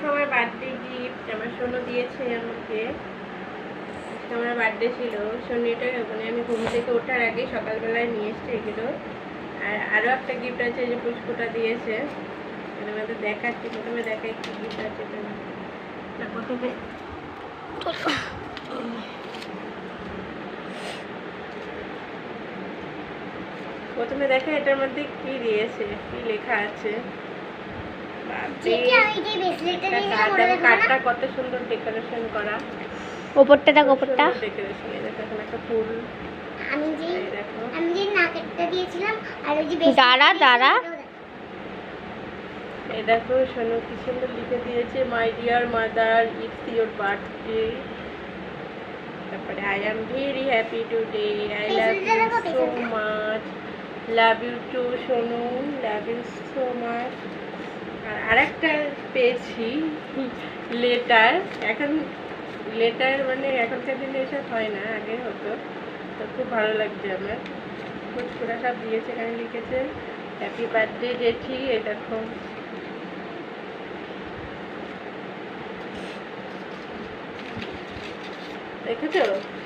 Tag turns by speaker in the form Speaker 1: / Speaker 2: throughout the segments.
Speaker 1: দেখো আমার birthday gift আমার সোনু দিয়েছে আমাকে। আমার বার্থডে ছিল, সোনিটা মানে আমি ঘুম থেকে ওঠার আগে সকালবেলায় নিয়ে এসছে এগুলো। আর আরও একটা গিফট আছে যে পুষ্পটা দিয়েছে, আমাদের দেখাচ্ছি। প্রথমে দেখাই কি গিফট আছে। প্রথমে দেখা এটার মধ্যে কি দিয়েছে, কি লেখা আছে। কার্ডটা কত সুন্দর ডেকোরেশন করা।
Speaker 2: ওপরটা দেখো, ওপরটা
Speaker 1: ডেকোরেশন। দেখো একটা ফুল।
Speaker 3: আমি যে নাকেরটা দিয়েছিলাম আর ওই যে
Speaker 2: দাঁড়া
Speaker 1: এই দেখো সোনু কি সুন্দর লিখে দিয়েছে, my dear mother, it's your birthday. তারপরে I am very happy today, I love you so much, love you too Sonu, love you so much. আর আরেকটা পেয়েছি লেটার। এখন লেটার মানে এখনকার দিনে এসব হয় না, আগে হতো। তো খুব ভালো লাগছে আমার। পুরা সব দিয়েছে, এখানে লিখেছে হ্যাপি বার্থডে জেঠি। এই দেখো দেখেছো,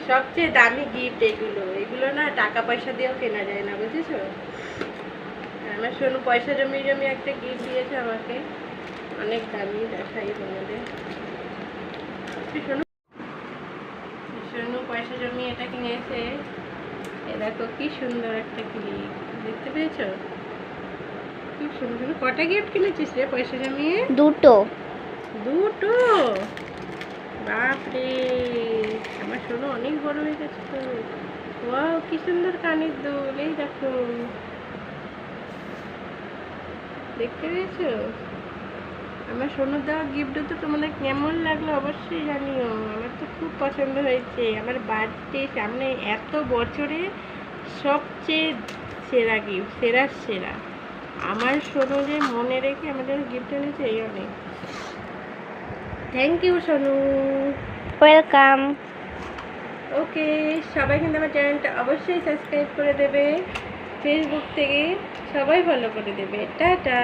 Speaker 1: সবচেয়ে দামি গিফট এগুলো। এগুলো না টাকা পয়সা দিয়েও কেনা যায় না, বুঝেছো। আমার সোনু পয়সা জমিয়ে একটা গিফট দিয়েছে আমাকে, অনেক দামি। দেখাই তোমাদের। সোনু পয়সা জমিয়ে এটা কিনেছে। এ দেখো কি সুন্দর একটা ক্লিপ, দেখতে পেয়েছো? কি সুন্দর। কটা গিফট কিনেছিস রে পয়সা জমিয়ে?
Speaker 2: দুটো।
Speaker 1: বাপরে, আমার সোনু অনেক বড় হয়ে গেছে তো। ওয়াও, কি সুন্দর কানের দুল। এই দেখো, দেখতে পেয়েছো? আমার সোনুর দেওয়া গিফট তো তোমাদের কেমন লাগলো অবশ্যই জানিও। আমার তো খুব পছন্দ হয়েছে। আমার বার্থডে সামনে, এত বছরে সবচেয়ে সেরা গিফট, সেরা। আমার সোনু যে মনে রেখে আমাদের গিফট এনেছে, এই অনেক। Thank you Sonu.
Speaker 2: Welcome.
Speaker 1: Okay, সবাই কিন্তু আমার চ্যানেলটা অবশ্যই সাবস্ক্রাইব করে দেবে। ফেসবুক থেকে সবাই ফলো করে দেবে। টাটা।